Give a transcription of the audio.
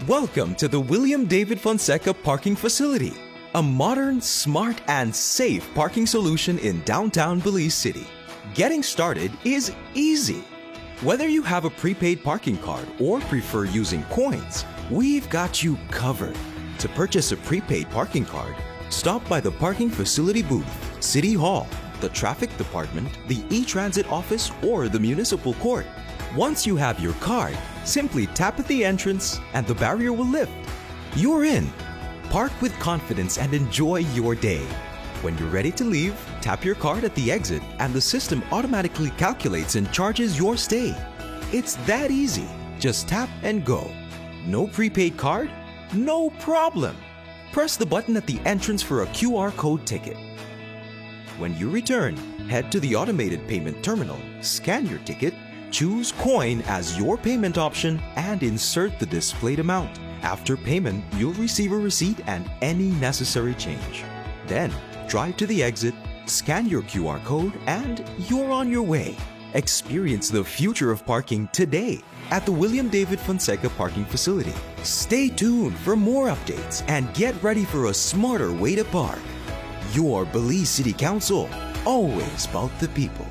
Welcome to the William David Fonseca Parking Facility, a modern, smart, and safe parking solution in downtown Belize City. Getting started is easy. Whether you have a prepaid parking card or prefer using coins, we've got you covered. To purchase a prepaid parking card, stop by the parking facility booth, City Hall, the traffic department, the e-transit office, or the municipal court. Once you have your card, simply tap at the entrance and the barrier will lift. You're in. Park with confidence and enjoy your day. When you're ready to leave, tap your card at the exit and the system automatically calculates and charges your stay. It's that easy. Just tap and go. No prepaid card? No problem. Press the button at the entrance for a QR code ticket. When you return, head to the automated payment terminal, scan your ticket, choose coin as your payment option, and insert the displayed amount. After payment, you'll receive a receipt and any necessary change. Then, drive to the exit, scan your QR code, and you're on your way. Experience the future of parking today at the William David Fonseca Parking Facility. Stay tuned for more updates and get ready for a smarter way to park. Your Belize City Council, always about the people.